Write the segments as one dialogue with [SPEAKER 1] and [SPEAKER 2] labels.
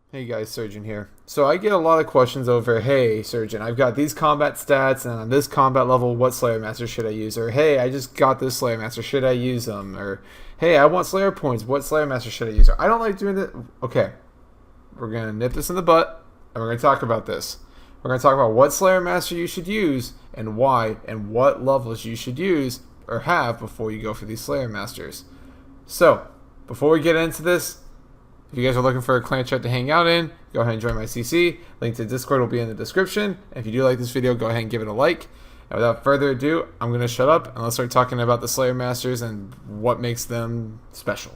[SPEAKER 1] Hey guys, Surgeon here. So I get a lot of questions over, hey Surgeon, I've got these combat stats and on this combat level, what Slayer Master should I use? Or hey, I just got this Slayer Master, should I use them? Or hey, I want Slayer points, what Slayer Master should I use? Or I don't like doing that. Okay, we're going to nip this in the butt and we're going to talk about this. We're going to talk about what Slayer Master you should use and why and what levels you should use or have before you go for these Slayer Masters. So, before we get into this, if you guys are looking for a clan chat to hang out in, go ahead and join my CC. Link to Discord will be in the description. If you do like this video, go ahead and give it a like. And without further ado, I'm going to shut up and let's start talking about the Slayer Masters and what makes them special.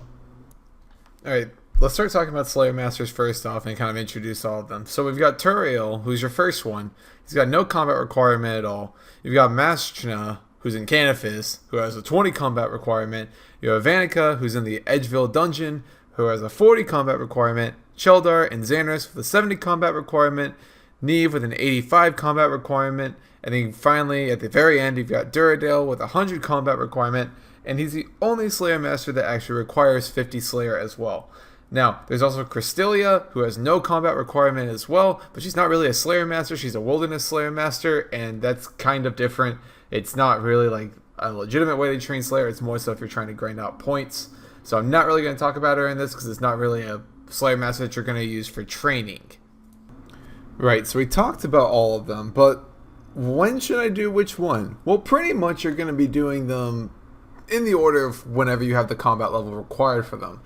[SPEAKER 1] Alright, let's start talking about Slayer Masters first off and kind of introduce all of them. So we've got Duradel, who's your first one. He's got no combat requirement at all. You've got Mastrina, who's in Canifis, who has a 20 combat requirement. You have Vanica, who's in the Edgeville dungeon, who has a 40 combat requirement, Cheldar and Xanarus with a 70 combat requirement, Nieve with an 85 combat requirement, and then finally, at the very end, you've got Duradel with a 100 combat requirement, and he's the only Slayer Master that actually requires 50 Slayer as well. Now, there's also Cristelia, who has no combat requirement as well, but she's not really a Slayer Master, she's a Wilderness Slayer Master, and that's kind of different. It's not really like a legitimate way to train Slayer, it's more so if you're trying to grind out points. So I'm not really going to talk about her in this because it's not really a Slayer Master that you're going to use for training. Right, so we talked about all of them, but when should I do which one? Well, pretty much you're going to be doing them in the order of whenever you have the combat level required for them.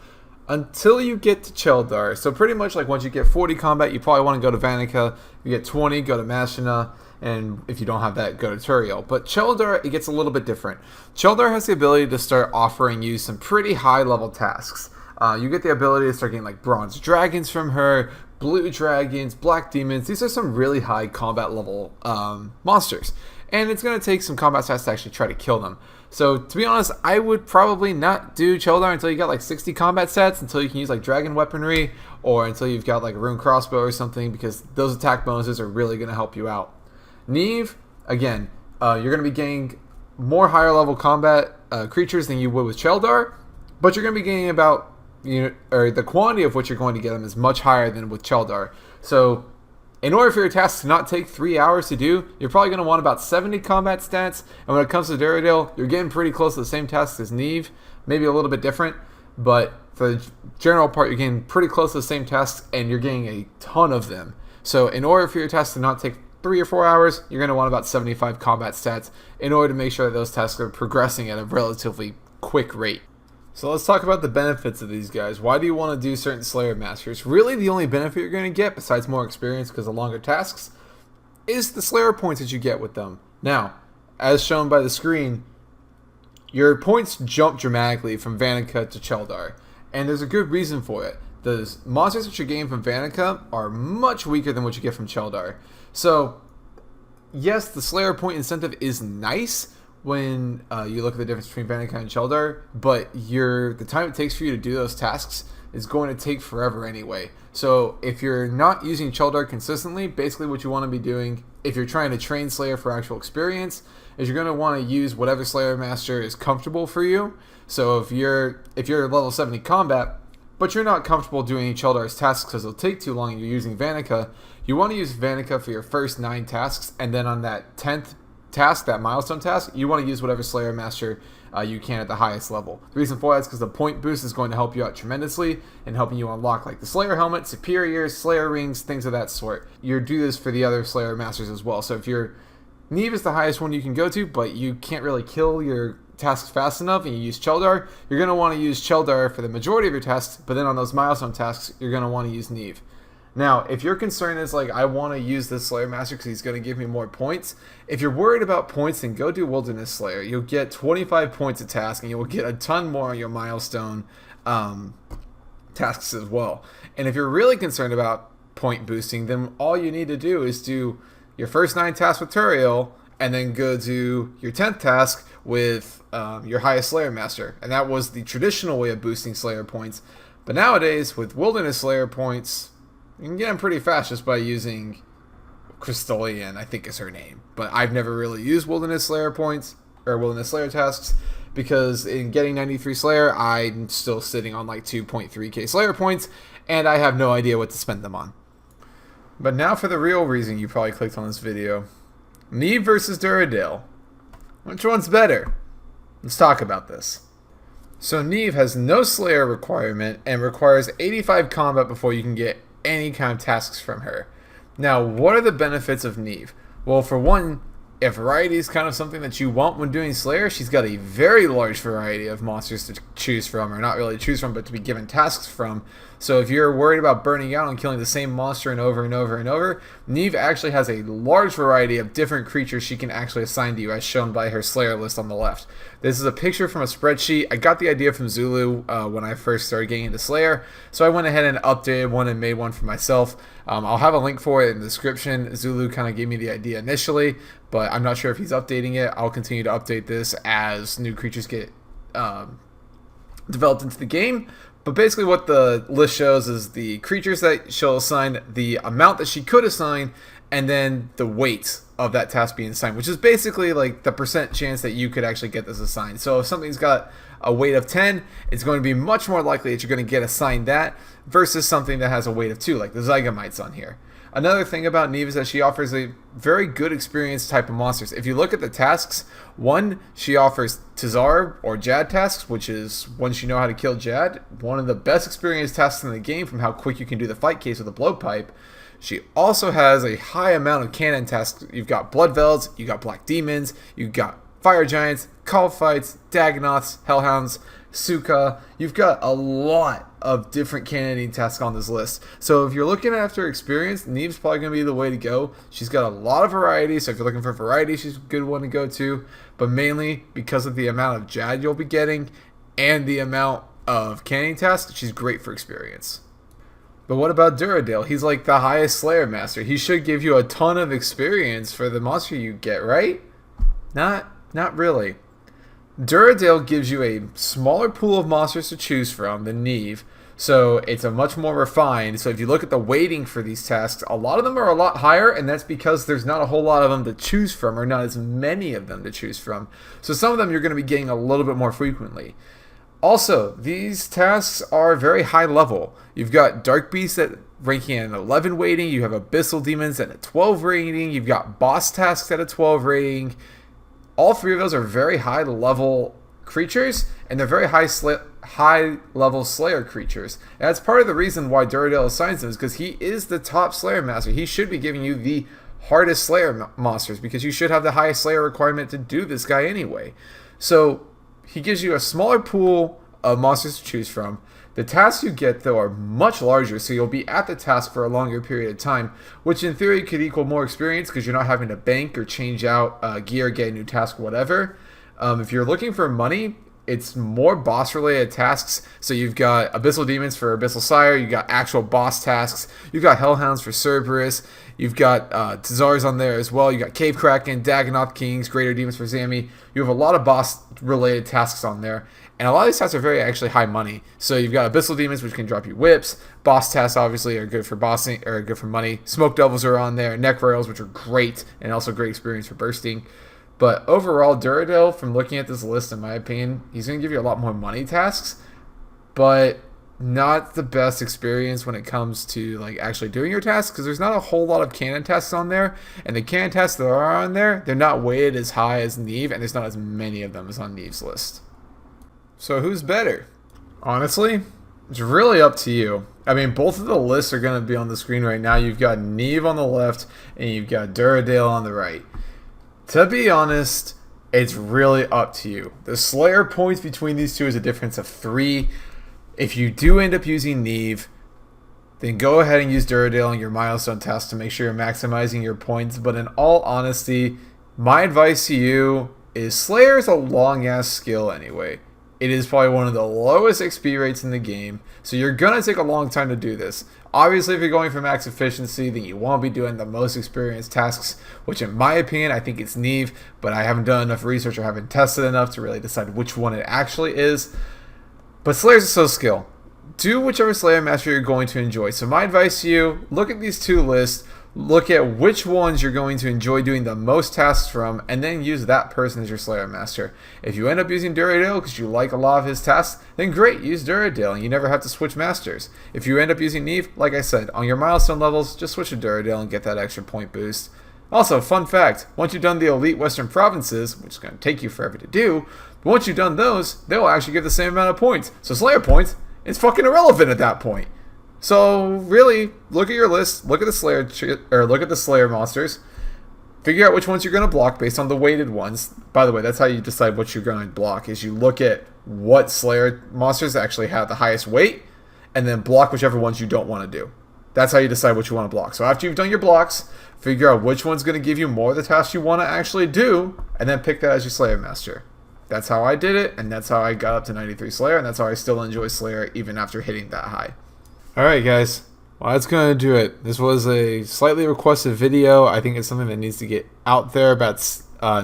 [SPEAKER 1] Until you get to Cheldar. So pretty much like once you get 40 combat, you probably want to go to Vanica. You get 20, go to Mashina. And if you don't have that, go to Turiel. But Cheldar, it gets a little bit different. Cheldar has the ability to start offering you some pretty high level tasks. You get the ability to start getting like bronze dragons from her, blue dragons, black demons. These are some really high combat level monsters. And it's going to take some combat stats to actually try to kill them. So to be honest, I would probably not do Cheldar until you got like 60 combat stats, until you can use like dragon weaponry, or until you've got like a rune crossbow or something, because those attack bonuses are really going to help you out. Nieve, again, you're going to be getting more higher level combat creatures than you would with Cheldar, but you're going to be getting about, or the quantity of what you're going to get them is much higher than with Cheldar. So in order for your tasks to not take 3 hours to do, you're probably going to want about 70 combat stats, and when it comes to Duradel, you're getting pretty close to the same tasks as Nieve, maybe a little bit different, but for the general part, you're getting pretty close to the same tasks, and you're getting a ton of them. So in order for your tasks to not take 3 or 4 hours, you're going to want about 75 combat stats in order to make sure that those tasks are progressing at a relatively quick rate. So let's talk about the benefits of these guys. Why do you want to do certain Slayer Masters? Really, the only benefit you're going to get, besides more experience because of longer tasks, is the Slayer points that you get with them. Now, as shown by the screen, your points jump dramatically from Vanica to Cheldar, and there's a good reason for it. The monsters that you're getting from Vanica are much weaker than what you get from Cheldar. So, yes, the Slayer point incentive is nice when you look at the difference between Vanica and Cheldar, but the time it takes for you to do those tasks is going to take forever anyway. So if you're not using Cheldar consistently, basically what you want to be doing, if you're trying to train Slayer for actual experience, is you're going to want to use whatever Slayer Master is comfortable for you. So if you're level 70 combat, but you're not comfortable doing Cheldar's tasks because it'll take too long and you're using Vanica, you want to use Vanica for your first 9 tasks, and then on that 10th task, that milestone task, you want to use whatever Slayer Master you can at the highest level. The reason for that is because the point boost is going to help you out tremendously in helping you unlock like the Slayer helmet, superiors, Slayer rings, things of that sort. You do this for the other Slayer Masters as well. So if Nieve is the highest one you can go to, but you can't really kill your tasks fast enough and you use Cheldar, you're going to want to use Cheldar for the majority of your tasks, but then on those milestone tasks, you're going to want to use Nieve. Now, if your concern is like, I want to use this Slayer Master because he's going to give me more points, if you're worried about points, then go do Wilderness Slayer. You'll get 25 points a task, and you'll get a ton more on your milestone tasks as well. And if you're really concerned about point boosting, then all you need to do is do your first 9 tasks with Turiel, and then go do your 10th task with your highest Slayer Master. And that was the traditional way of boosting Slayer points. But nowadays, with Wilderness Slayer points, you can get them pretty fast just by using Crystalian, I think is her name. But I've never really used Wilderness Slayer points, or Wilderness Slayer tasks, because in getting 93 Slayer, I'm still sitting on like 2.3k Slayer points, and I have no idea what to spend them on. But now for the real reason you probably clicked on this video. Nieve versus Duradel. Which one's better? Let's talk about this. So Nieve has no Slayer requirement and requires 85 combat before you can get any kind of tasks from her. Now, what are the benefits of Nieve? Well, for one, if variety is kind of something that you want when doing Slayer, she's got a very large variety of monsters to choose from, or not really choose from, but to be given tasks from. So if you're worried about burning out and killing the same monster and over and over and over, Nieve actually has a large variety of different creatures she can actually assign to you, as shown by her Slayer list on the left. This is a picture from a spreadsheet. I got the idea from Zulu when I first started getting into Slayer, so I went ahead and updated one and made one for myself. I'll have a link for it in the description. Zulu kind of gave me the idea initially, but I'm not sure if he's updating it. I'll continue to update this as new creatures get developed into the game. But basically what the list shows is the creatures that she'll assign, the amount that she could assign, and then the weight of that task being assigned, which is basically like the percent chance that you could actually get this assigned. So if something's got a weight of 10, it's going to be much more likely that you're going to get assigned that versus something that has a weight of 2, like the Zygamites on here. Another thing about Nieve is that she offers a very good experience type of monsters. If you look at the tasks, one, she offers Tazar or Jad tasks, which is once you know how to kill Jad, one of the best experience tasks in the game from how quick you can do the fight case with a blowpipe. She also has a high amount of cannon tasks. You've got Blood Velds, you got Black Demons, you got Fire Giants, Call Fights, Dagonoths, Hellhounds, Suka. You've got a lot of different cannoning tasks on this list. So if you're looking after experience, Nieve's probably going to be the way to go. She's got a lot of variety, so if you're looking for variety, she's a good one to go to. But mainly because of the amount of Jad you'll be getting and the amount of cannoning tasks, she's great for experience. But what about Duradel? He's like the highest Slayer master. He should give you a ton of experience for the monster you get, right? Not really. Duradel gives you a smaller pool of monsters to choose from than Nieve, so it's a much more refined. So if you look at the weighting for these tasks, a lot of them are a lot higher, and that's because there's not a whole lot of them to choose from, or not as many of them to choose from. So some of them you're going to be getting a little bit more frequently. Also, these tasks are very high level. You've got Dark Beasts at ranking at an 11 rating, you have Abyssal Demons at a 12 rating, you've got Boss tasks at a 12 rating. All three of those are very high level creatures, and they're very high level Slayer creatures. And that's part of the reason why Duradel assigns them, is because he is the top Slayer master. He should be giving you the hardest Slayer monsters, because you should have the highest Slayer requirement to do this guy anyway. So he gives you a smaller pool of monsters to choose from. The tasks you get, though, are much larger, so you'll be at the task for a longer period of time, which in theory could equal more experience because you're not having to bank or change out gear, get a new task, whatever. If you're looking for money, it's more boss-related tasks. So you've got Abyssal Demons for Abyssal Sire, you've got actual boss tasks, you've got Hellhounds for Cerberus, you've got Tazars on there as well, you've got Cave Kraken, Dagonoth Kings, Greater Demons for Zami. You have a lot of boss-related tasks on there. And a lot of these tasks are very actually high money. So you've got Abyssal Demons, which can drop you whips. Boss tasks obviously are good for bossing, or good for money. Smoke Devils are on there. Neck Royals, which are great, and also great experience for bursting. But overall, Duradel, from looking at this list, in my opinion, he's going to give you a lot more money tasks, but not the best experience when it comes to like actually doing your tasks, because there's not a whole lot of cannon tasks on there, and the cannon tasks that are on there, they're not weighted as high as Nieve, and there's not as many of them as on Nieve's list. So who's better? Honestly, it's really up to you. I mean, both of the lists are going to be on the screen right now. You've got Nieve on the left, and you've got Duradel on the right. To be honest, it's really up to you. The Slayer points between these two is a difference of 3. If you do end up using Nieve, then go ahead and use Duradel in your milestone test to make sure you're maximizing your points. But in all honesty, my advice to you is Slayer is a long-ass skill anyway. It is probably one of the lowest XP rates in the game, so you're going to take a long time to do this. Obviously, if you're going for max efficiency, then you won't be doing the most experienced tasks, which in my opinion, I think it's Nieve, but I haven't done enough research or haven't tested enough to really decide which one it actually is. But Slayer's a slow skill. Do whichever Slayer master you're going to enjoy. So my advice to you, look at these two lists, look at which ones you're going to enjoy doing the most tasks from, and then use that person as your Slayer Master. If you end up using Duradel because you like a lot of his tasks, then great, use Duradel and you never have to switch masters. If you end up using Nieve, like I said, on your milestone levels, just switch to Duradel and get that extra point boost. Also, fun fact, once you've done the Elite Western Provinces, which is going to take you forever to do, but once you've done those, they'll actually give the same amount of points. So Slayer points, it's fucking irrelevant at that point. So really, look at your list, look at the Slayer monsters, figure out which ones you're going to block based on the weighted ones. By the way, that's how you decide what you're going to block, is you look at what Slayer monsters actually have the highest weight, and then block whichever ones you don't want to do. That's how you decide what you want to block. So after you've done your blocks, figure out which one's going to give you more of the tasks you want to actually do, and then pick that as your Slayer Master. That's how I did it, and that's how I got up to 93 Slayer, and that's how I still enjoy Slayer even after hitting that high. Alright guys, well that's going to do it. This was a slightly requested video. I think it's something that needs to get out there about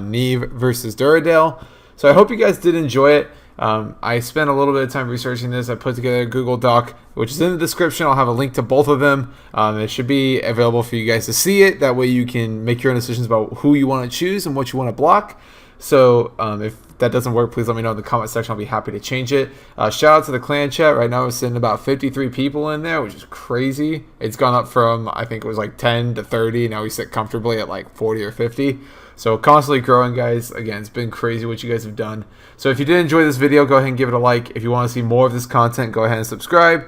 [SPEAKER 1] Nieve versus Duradel. So I hope you guys did enjoy it. I spent a little bit of time researching this. I put together a Google Doc, which is in the description. I'll have a link to both of them. It should be available for you guys to see it. That way you can make your own decisions about who you want to choose and what you want to block. So if that doesn't work, please let me know in the comment section. I'll be happy to change it. Shout out to the clan chat. Right now we're sitting about 53 people in there, which is crazy. It's gone up from, I think it was like 10 to 30. Now we sit comfortably at like 40 or 50. So constantly growing, guys. Again, it's been crazy what you guys have done. So if you did enjoy this video, go ahead and give it a like. If you want to see more of this content, go ahead and subscribe.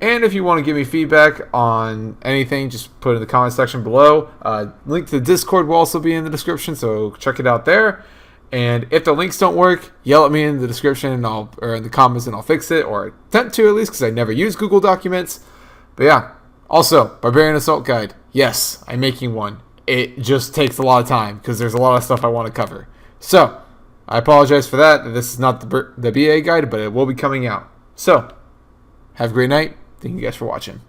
[SPEAKER 1] And if you want to give me feedback on anything, just put it in the comment section below. Link to the Discord will also be in the description, so check it out there. And if the links don't work, yell at me in the description or in the comments and I'll fix it, or attempt to at least, because I never use Google Documents. But yeah, also, Barbarian Assault Guide. Yes, I'm making one. It just takes a lot of time because there's a lot of stuff I want to cover. So, I apologize for that. This is not the BA guide, but it will be coming out. So, have a great night. Thank you guys for watching.